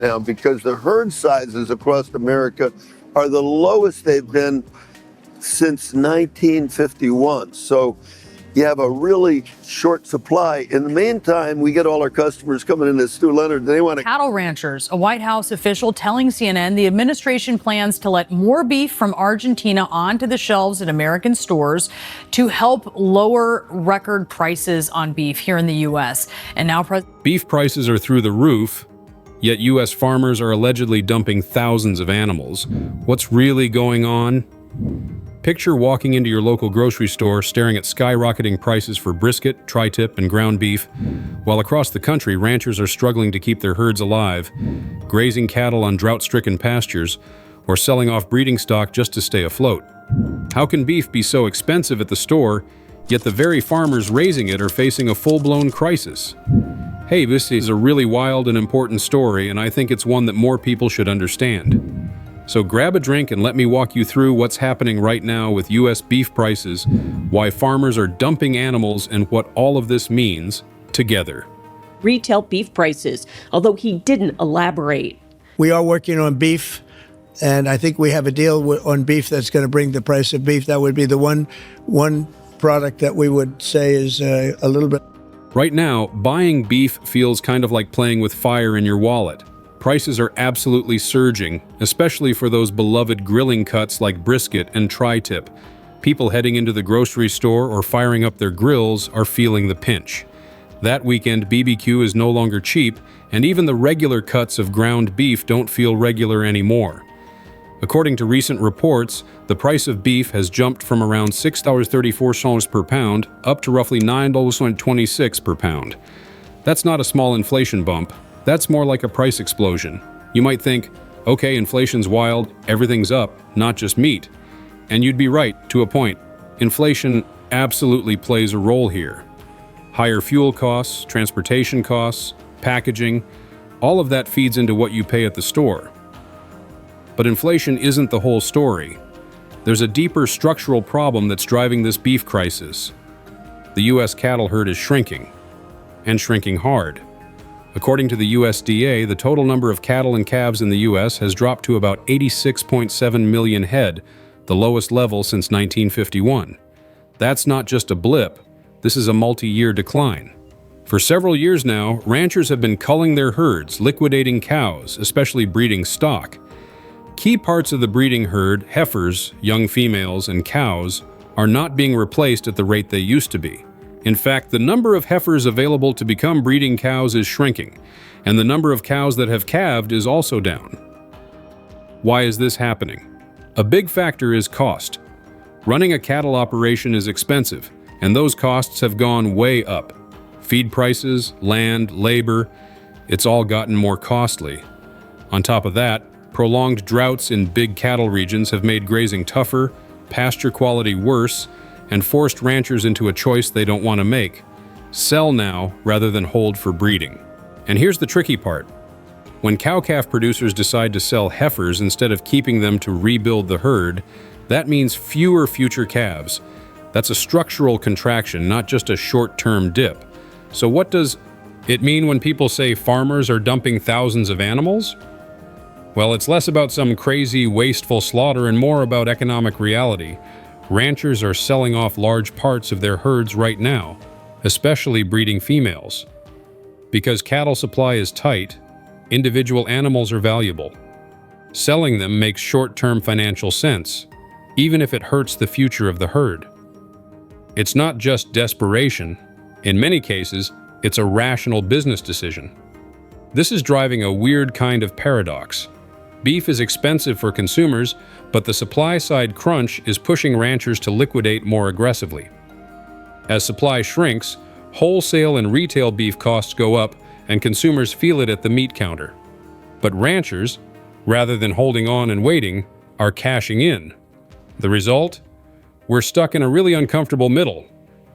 now because the herd sizes across America are the lowest they've been since 1951. So you have a really short supply. In the meantime, we get all our customers coming in as Stu Leonard. They want to. Cattle ranchers, a White House official telling CNN the administration plans to let more beef from Argentina onto the shelves at American stores to help lower record prices on beef here in the U.S. And now beef prices are through the roof, yet U.S. farmers are allegedly dumping thousands of animals. What's really going on? Picture walking into your local grocery store staring at skyrocketing prices for brisket, tri-tip, and ground beef, while across the country ranchers are struggling to keep their herds alive, grazing cattle on drought-stricken pastures, or selling off breeding stock just to stay afloat. How can beef be so expensive at the store, yet the very farmers raising it are facing a full-blown crisis? Hey, this is a really wild and important story, and I think it's one that more people should understand. So grab a drink and let me walk you through what's happening right now with U.S. beef prices, why farmers are dumping animals, and what all of this means together. Retail beef prices, although he didn't elaborate. We are working on beef, and I think we have a deal on beef that's going to bring the price of beef. That would be the one product that we would say is a little bit. Right now, buying beef feels kind of like playing with fire in your wallet. Prices are absolutely surging, especially for those beloved grilling cuts like brisket and tri-tip. People heading into the grocery store or firing up their grills are feeling the pinch. That weekend, BBQ is no longer cheap, and even the regular cuts of ground beef don't feel regular anymore. According to recent reports, the price of beef has jumped from around $6.34 per pound up to roughly $9.26 per pound. That's not a small inflation bump. That's more like a price explosion. You might think, okay, inflation's wild, everything's up, not just meat. And you'd be right, to a point. Inflation absolutely plays a role here. Higher fuel costs, transportation costs, packaging, all of that feeds into what you pay at the store. But inflation isn't the whole story. There's a deeper structural problem that's driving this beef crisis. The U.S. cattle herd is shrinking, and shrinking hard. According to the USDA, the total number of cattle and calves in the U.S. has dropped to about 86.7 million head, the lowest level since 1951. That's not just a blip, this is a multi-year decline. For several years now, ranchers have been culling their herds, liquidating cows, especially breeding stock. Key parts of the breeding herd, heifers, young females, and cows, are not being replaced at the rate they used to be. In fact, the number of heifers available to become breeding cows is shrinking, and the number of cows that have calved is also down. Why is this happening? A big factor is cost. Running a cattle operation is expensive, and those costs have gone way up. Feed prices, land, labor, it's all gotten more costly. On top of that, prolonged droughts in big cattle regions have made grazing tougher, pasture quality worse, and forced ranchers into a choice they don't want to make: sell now rather than hold for breeding. And here's the tricky part. When cow-calf producers decide to sell heifers instead of keeping them to rebuild the herd, that means fewer future calves. That's a structural contraction, not just a short-term dip. So what does it mean when people say farmers are dumping thousands of animals? Well, it's less about some crazy, wasteful slaughter and more about economic reality. Ranchers are selling off large parts of their herds right now, especially breeding females. Because cattle supply is tight, individual animals are valuable. Selling them makes short-term financial sense, even if it hurts the future of the herd. It's not just desperation. In many cases, it's a rational business decision. This is driving a weird kind of paradox. Beef is expensive for consumers, but the supply-side crunch is pushing ranchers to liquidate more aggressively. As supply shrinks, wholesale and retail beef costs go up, and consumers feel it at the meat counter. But ranchers, rather than holding on and waiting, are cashing in. The result? We're stuck in a really uncomfortable middle.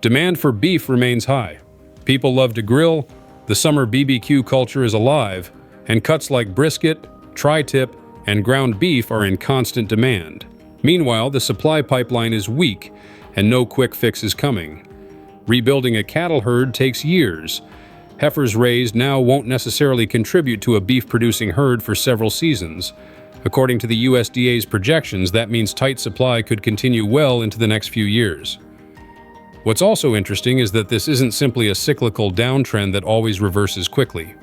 Demand for beef remains high. People love to grill, the summer BBQ culture is alive, and cuts like brisket, tri-tip, and ground beef are in constant demand. Meanwhile, the supply pipeline is weak, and no quick fix is coming. Rebuilding a cattle herd takes years, Heifers raised now won't necessarily contribute to a beef-producing herd for several seasons. According to the USDA's projections, that means tight supply could continue well into the next few years. What's also interesting is that this isn't simply a cyclical downtrend that always reverses quickly.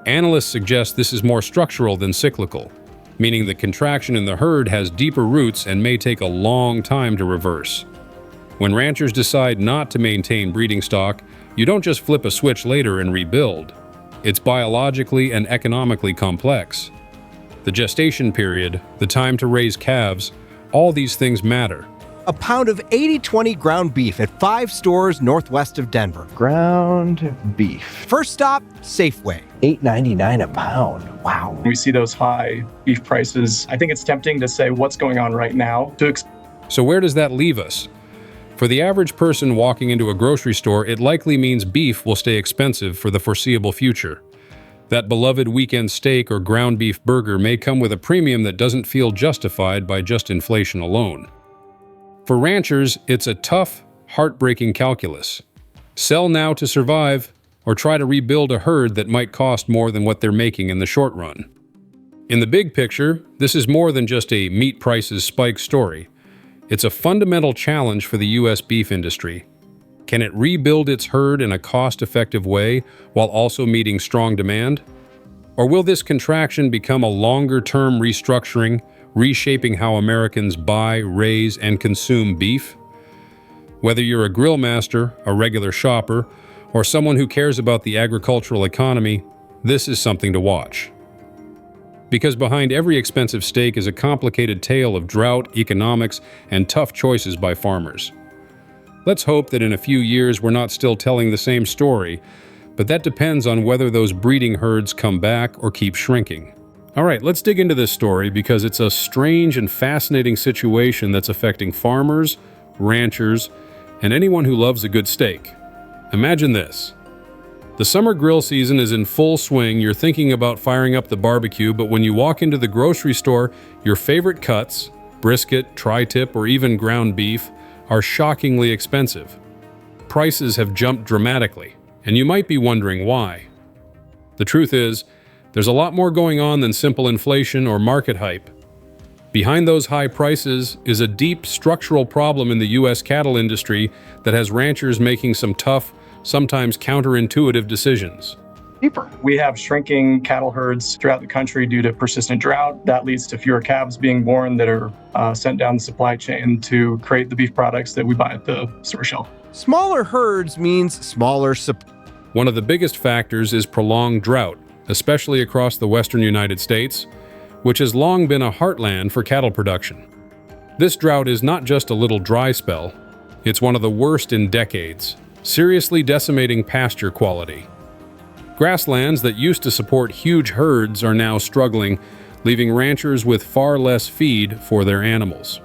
Analysts suggest this is more structural than cyclical, meaning the contraction in the herd has deeper roots and may take a long time to reverse. When ranchers decide not to maintain breeding stock, you don't just flip a switch later and rebuild. It's biologically and economically complex. The gestation period, the time to raise calves, all these things matter. A pound of 80/20 ground beef at 5 stores northwest of Denver. Ground beef. First stop, Safeway. $8.99 a pound. Wow. We see those high beef prices. I think it's tempting to say what's going on right now. So where does that leave us? For the average person walking into a grocery store, it likely means beef will stay expensive for the foreseeable future. That beloved weekend steak or ground beef burger may come with a premium that doesn't feel justified by just inflation alone. For ranchers, it's a tough, heartbreaking calculus. Sell now to survive, or try to rebuild a herd that might cost more than what they're making in the short run. In the big picture, this is more than just a meat prices spike story. It's a fundamental challenge for the U.S. beef industry. Can it rebuild its herd in a cost-effective way while also meeting strong demand? Or will this contraction become a longer-term restructuring, reshaping how Americans buy, raise, and consume beef? Whether you're a grill master, a regular shopper, or someone who cares about the agricultural economy, this is something to watch. Because behind every expensive steak is a complicated tale of drought, economics, and tough choices by farmers. Let's hope that in a few years we're not still telling the same story, but that depends on whether those breeding herds come back or keep shrinking. All right, let's dig into this story because it's a strange and fascinating situation that's affecting farmers, ranchers, and anyone who loves a good steak. Imagine this. The summer grill season is in full swing. You're thinking about firing up the barbecue, but when you walk into the grocery store, your favorite cuts, brisket, tri-tip, or even ground beef, are shockingly expensive. Prices have jumped dramatically, and you might be wondering why. The truth is, there's a lot more going on than simple inflation or market hype. Behind those high prices is a deep structural problem in the U.S. cattle industry that has ranchers making some tough, sometimes counterintuitive decisions. We have shrinking cattle herds throughout the country due to persistent drought. That leads to fewer calves being born that are sent down the supply chain to create the beef products that we buy at the store shelf. Smaller herds means smaller supply. One of the biggest factors is prolonged drought, especially across the western United States, which has long been a heartland for cattle production. This drought is not just a little dry spell, it's one of the worst in decades, seriously decimating pasture quality. Grasslands that used to support huge herds are now struggling, leaving ranchers with far less feed for their animals.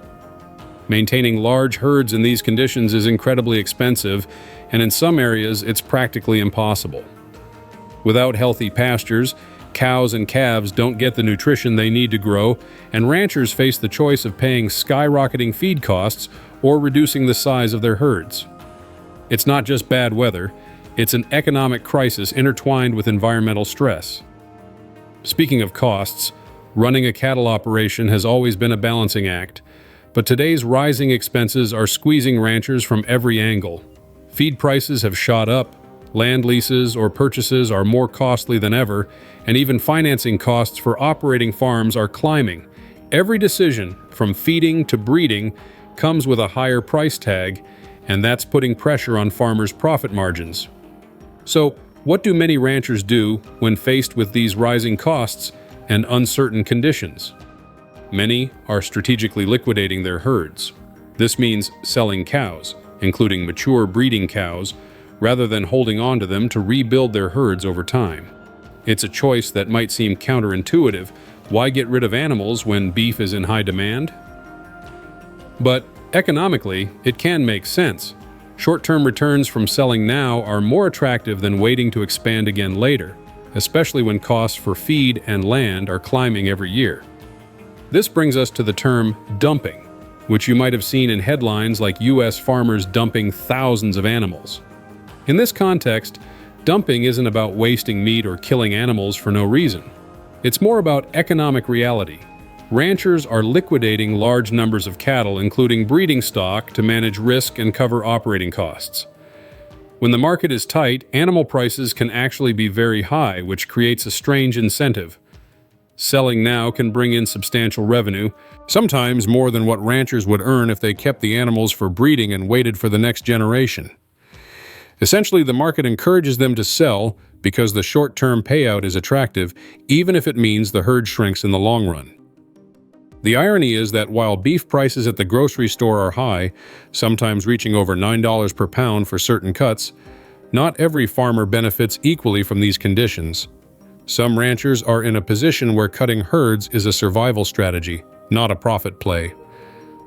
Maintaining large herds in these conditions is incredibly expensive, and in some areas it's practically impossible. Without healthy pastures, cows and calves don't get the nutrition they need to grow, and ranchers face the choice of paying skyrocketing feed costs or reducing the size of their herds. It's not just bad weather, it's an economic crisis intertwined with environmental stress. Speaking of costs, running a cattle operation has always been a balancing act, but today's rising expenses are squeezing ranchers from every angle. Feed prices have shot up, land leases or purchases are more costly than ever, and even financing costs for operating farms are climbing. Every decision, from feeding to breeding, comes with a higher price tag, and that's putting pressure on farmers' profit margins. So, what do many ranchers do when faced with these rising costs and uncertain conditions? Many are strategically liquidating their herds. This means selling cows, including mature breeding cows, rather than holding on to them to rebuild their herds over time. It's a choice that might seem counterintuitive. Why get rid of animals when beef is in high demand? But economically, it can make sense. Short-term returns from selling now are more attractive than waiting to expand again later, especially when costs for feed and land are climbing every year. This brings us to the term dumping, which you might have seen in headlines like U.S. farmers dumping thousands of animals. In this context, Dumping isn't about wasting meat or killing animals for no reason. It's more about economic reality. Ranchers are liquidating large numbers of cattle, including breeding stock, to manage risk and cover operating costs. When the market is tight, animal prices can actually be very high, which creates a strange incentive. Selling now can bring in substantial revenue, sometimes more than what ranchers would earn if they kept the animals for breeding and waited for the next generation. Essentially, the market encourages them to sell because the short-term payout is attractive, even if it means the herd shrinks in the long run. The irony is that while beef prices at the grocery store are high, sometimes reaching over $9 per pound for certain cuts, not every farmer benefits equally from these conditions. Some ranchers are in a position where cutting herds is a survival strategy, not a profit play.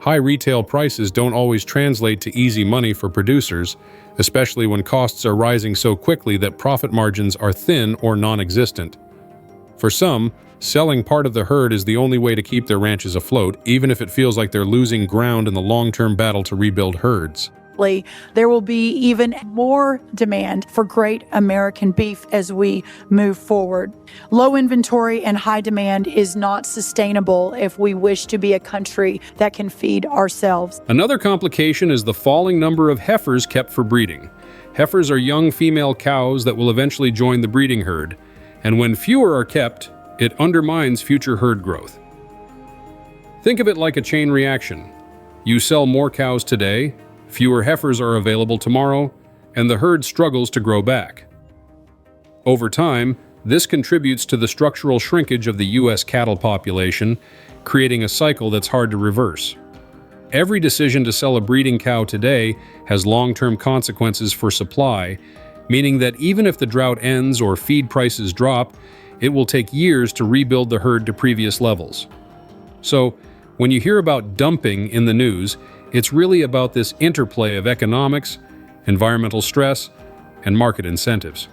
High retail prices don't always translate to easy money for producers, especially when costs are rising so quickly that profit margins are thin or non-existent. For some, selling part of the herd is the only way to keep their ranches afloat, even if it feels like they're losing ground in the long-term battle to rebuild herds. There will be even more demand for great American beef as we move forward. Low inventory and high demand is not sustainable if we wish to be a country that can feed ourselves. Another complication is the falling number of heifers kept for breeding. Heifers are young female cows that will eventually join the breeding herd, and when fewer are kept, it undermines future herd growth. Think of it like a chain reaction. You sell more cows today, fewer heifers are available tomorrow, and the herd struggles to grow back. Over time, this contributes to the structural shrinkage of the U.S. cattle population, creating a cycle that's hard to reverse. Every decision to sell a breeding cow today has long-term consequences for supply, meaning that even if the drought ends or feed prices drop, it will take years to rebuild the herd to previous levels. So, when you hear about dumping in the news, it's really about this interplay of economics, environmental stress, and market incentives.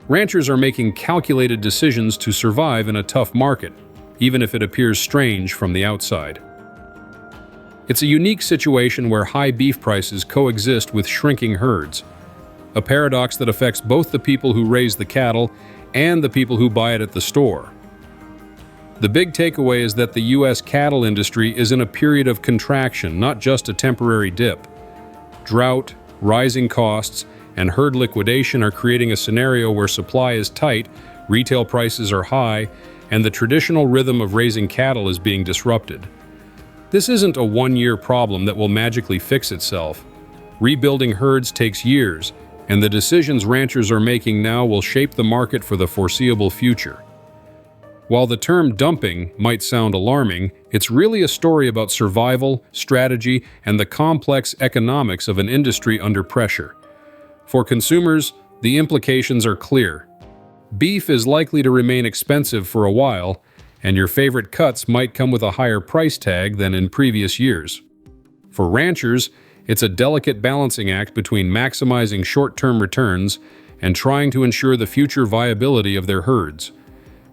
Ranchers are making calculated decisions to survive in a tough market, even if it appears strange from the outside. It's a unique situation where high beef prices coexist with shrinking herds, a paradox that affects both the people who raise the cattle and the people who buy it at the store. The big takeaway is that the U.S. cattle industry is in a period of contraction, not just a temporary dip. Drought, rising costs, and herd liquidation are creating a scenario where supply is tight, retail prices are high, and the traditional rhythm of raising cattle is being disrupted. This isn't a one-year problem that will magically fix itself. Rebuilding herds takes years, and the decisions ranchers are making now will shape the market for the foreseeable future. While the term dumping might sound alarming, it's really a story about survival, strategy, and the complex economics of an industry under pressure. For consumers, the implications are clear. Beef is likely to remain expensive for a while, and your favorite cuts might come with a higher price tag than in previous years. For ranchers, it's a delicate balancing act between maximizing short-term returns and trying to ensure the future viability of their herds.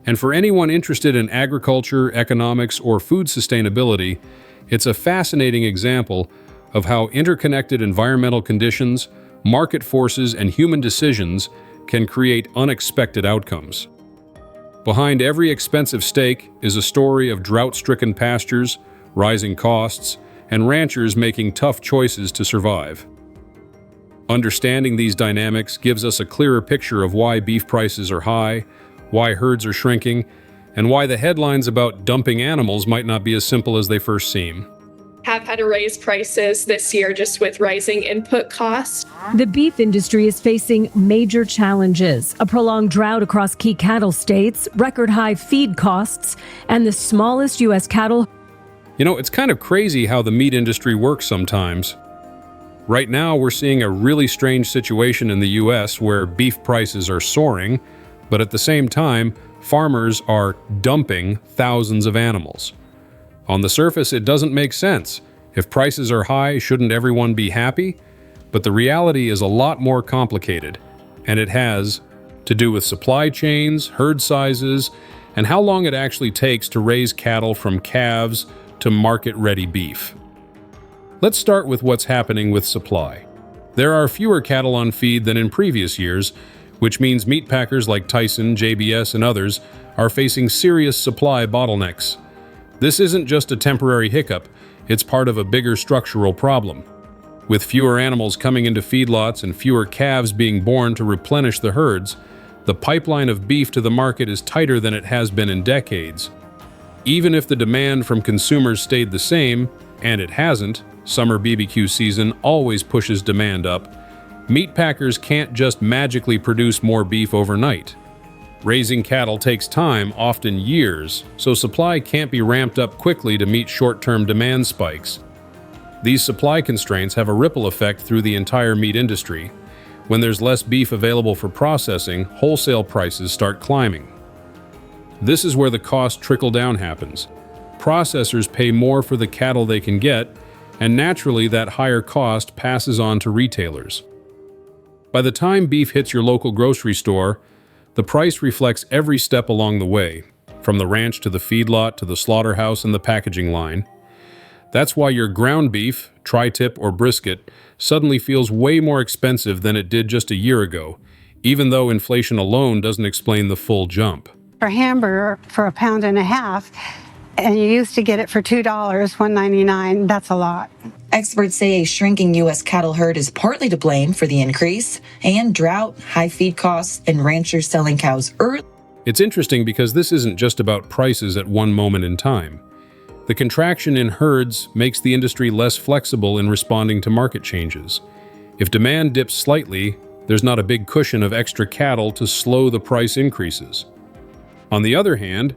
And for anyone interested in agriculture, economics, or food sustainability, it's a fascinating example of how interconnected environmental conditions, market forces, and human decisions can create unexpected outcomes. Behind every expensive steak is a story of drought-stricken pastures, rising costs, and ranchers making tough choices to survive. Understanding these dynamics gives us a clearer picture of why beef prices are high, why herds are shrinking, and why the headlines about dumping animals might not be as simple as they first seem. Have had to raise prices this year just with rising input costs. The beef industry is facing major challenges: a prolonged drought across key cattle states, record high feed costs, and the smallest U.S. cattle. You know, it's kind of crazy how the meat industry works sometimes. Right now, we're seeing a really strange situation in the U.S. where beef prices are soaring, but at the same time, farmers are dumping thousands of animals. On the surface, it doesn't make sense. If prices are high, shouldn't everyone be happy? But the reality is a lot more complicated, and it has to do with supply chains, herd sizes, and how long it actually takes to raise cattle from calves to market-ready beef. Let's start with what's happening with supply. There are fewer cattle on feed than in previous years, which means meat packers like Tyson, JBS, and others are facing serious supply bottlenecks. This isn't just a temporary hiccup, it's part of a bigger structural problem. With fewer animals coming into feedlots and fewer calves being born to replenish the herds, the pipeline of beef to the market is tighter than it has been in decades. Even if the demand from consumers stayed the same, and it hasn't, summer BBQ season always pushes demand up, meat packers can't just magically produce more beef overnight. Raising cattle takes time, often years, so supply can't be ramped up quickly to meet short-term demand spikes. These supply constraints have a ripple effect through the entire meat industry. When there's less beef available for processing, wholesale prices start climbing. This is where the cost trickle-down happens. Processors pay more for the cattle they can get, and naturally that higher cost passes on to retailers. By the time beef hits your local grocery store, the price reflects every step along the way, from the ranch to the feedlot to the slaughterhouse and the packaging line. That's why your ground beef, tri-tip or brisket, suddenly feels way more expensive than it did just a year ago, even though inflation alone doesn't explain the full jump. For hamburger for £1.50, and you used to get it for $2, $1.99, that's a lot. Experts say a shrinking U.S. cattle herd is partly to blame for the increase, and drought, high feed costs, and ranchers selling cows early. It's interesting because this isn't just about prices at one moment in time. The contraction in herds makes the industry less flexible in responding to market changes. If demand dips slightly, there's not a big cushion of extra cattle to slow the price increases. On the other hand,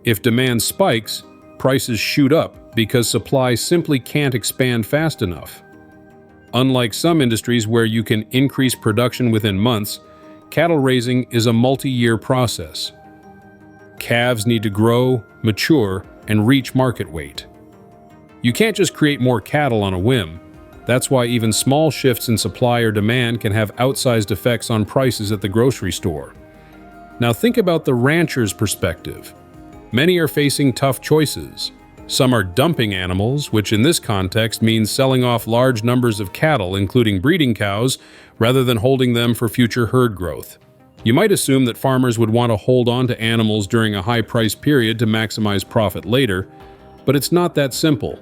if demand spikes, prices shoot up because supply simply can't expand fast enough. Unlike some industries where you can increase production within months, cattle raising is a multi-year process. Calves need to grow, mature, and reach market weight. You can't just create more cattle on a whim. That's why even small shifts in supply or demand can have outsized effects on prices at the grocery store. Now think about the rancher's perspective. Many are facing tough choices. Some are dumping animals, which in this context means selling off large numbers of cattle, including breeding cows, rather than holding them for future herd growth. You might assume that farmers would want to hold on to animals during a high-price period to maximize profit later, but it's not that simple.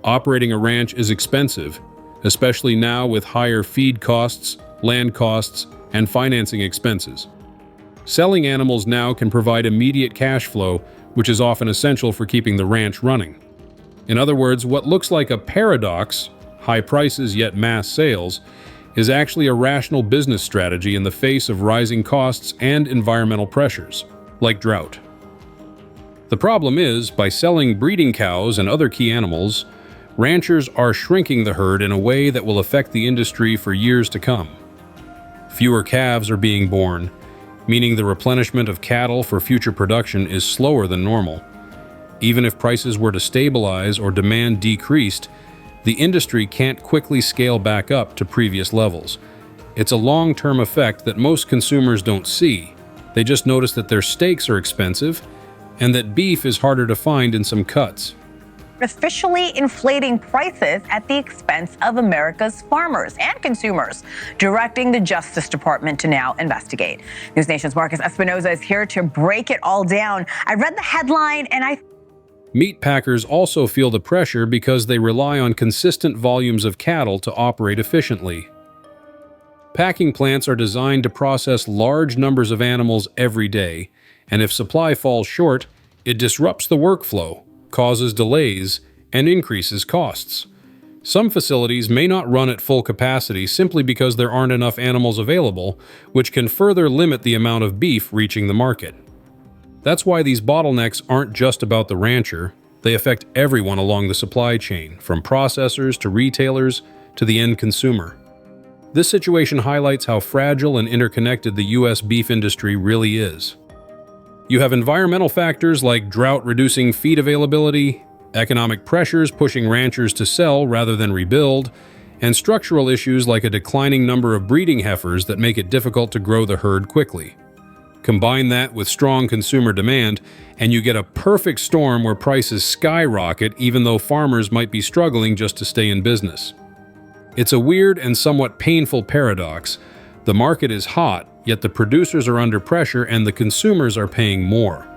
Operating a ranch is expensive, especially now with higher feed costs, land costs, and financing expenses. Selling animals now can provide immediate cash flow, which is often essential for keeping the ranch running. In other words, what looks like a paradox, high prices yet mass sales, is actually a rational business strategy in the face of rising costs and environmental pressures, like drought. The problem is, by selling breeding cows and other key animals, ranchers are shrinking the herd in a way that will affect the industry for years to come. Fewer calves are being born, meaning the replenishment of cattle for future production is slower than normal. Even if prices were to stabilize or demand decreased, the industry can't quickly scale back up to previous levels. It's a long-term effect that most consumers don't see. They just notice that their steaks are expensive and that beef is harder to find in some cuts. Artificially inflating prices at the expense of America's farmers and consumers, directing the Justice Department to now investigate. News Nation's Marcus Espinoza is here to break it all down. I read the headline and Meat packers also feel the pressure because they rely on consistent volumes of cattle to operate efficiently. Packing plants are designed to process large numbers of animals every day, and if supply falls short, it disrupts the workflow, causes delays, and increases costs. Some facilities may not run at full capacity simply because there aren't enough animals available, which can further limit the amount of beef reaching the market. That's why these bottlenecks aren't just about the rancher, they affect everyone along the supply chain, from processors to retailers to the end consumer. This situation highlights how fragile and interconnected the U.S. beef industry really is. You have environmental factors like drought reducing feed availability, economic pressures pushing ranchers to sell rather than rebuild, and structural issues like a declining number of breeding heifers that make it difficult to grow the herd quickly. Combine that with strong consumer demand, and you get a perfect storm where prices skyrocket even though farmers might be struggling just to stay in business. It's a weird and somewhat painful paradox. The market is hot, yet the producers are under pressure and the consumers are paying more.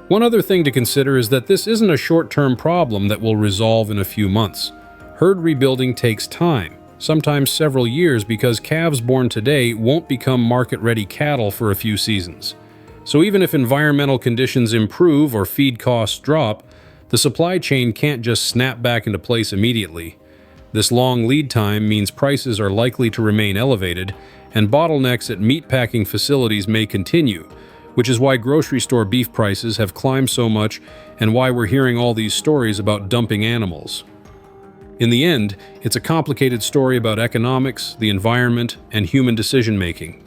One other thing to consider is that this isn't a short-term problem that will resolve in a few months. Herd rebuilding takes time, sometimes several years, because calves born today won't become market-ready cattle for a few seasons. So even if environmental conditions improve or feed costs drop, the supply chain can't just snap back into place immediately. This long lead time means prices are likely to remain elevated, and bottlenecks at meatpacking facilities may continue, which is why grocery store beef prices have climbed so much and why we're hearing all these stories about dumping animals. In the end, it's a complicated story about economics, the environment, and human decision-making.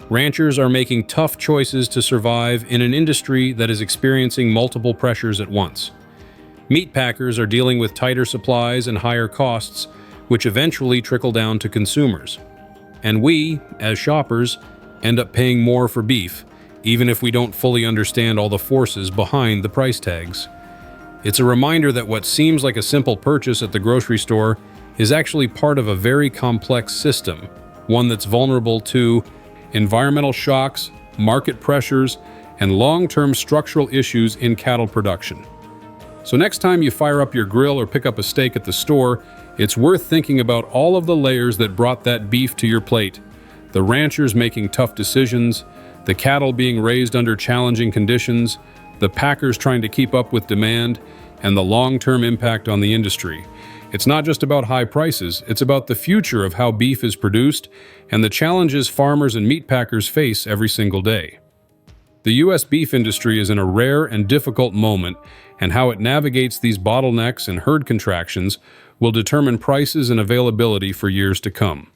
Ranchers are making tough choices to survive in an industry that is experiencing multiple pressures at once. Meatpackers are dealing with tighter supplies and higher costs, which eventually trickle down to consumers. And we, as shoppers, end up paying more for beef, even if we don't fully understand all the forces behind the price tags. It's a reminder that what seems like a simple purchase at the grocery store is actually part of a very complex system, one that's vulnerable to environmental shocks, market pressures, and long-term structural issues in cattle production. So next time you fire up your grill or pick up a steak at the store, it's worth thinking about all of the layers that brought that beef to your plate. The ranchers making tough decisions, the cattle being raised under challenging conditions, the packers trying to keep up with demand, and the long-term impact on the industry. It's not just about high prices, it's about the future of how beef is produced and the challenges farmers and meat packers face every single day. The U.S. beef industry is in a rare and difficult moment, and how it navigates these bottlenecks and herd contractions will determine prices and availability for years to come.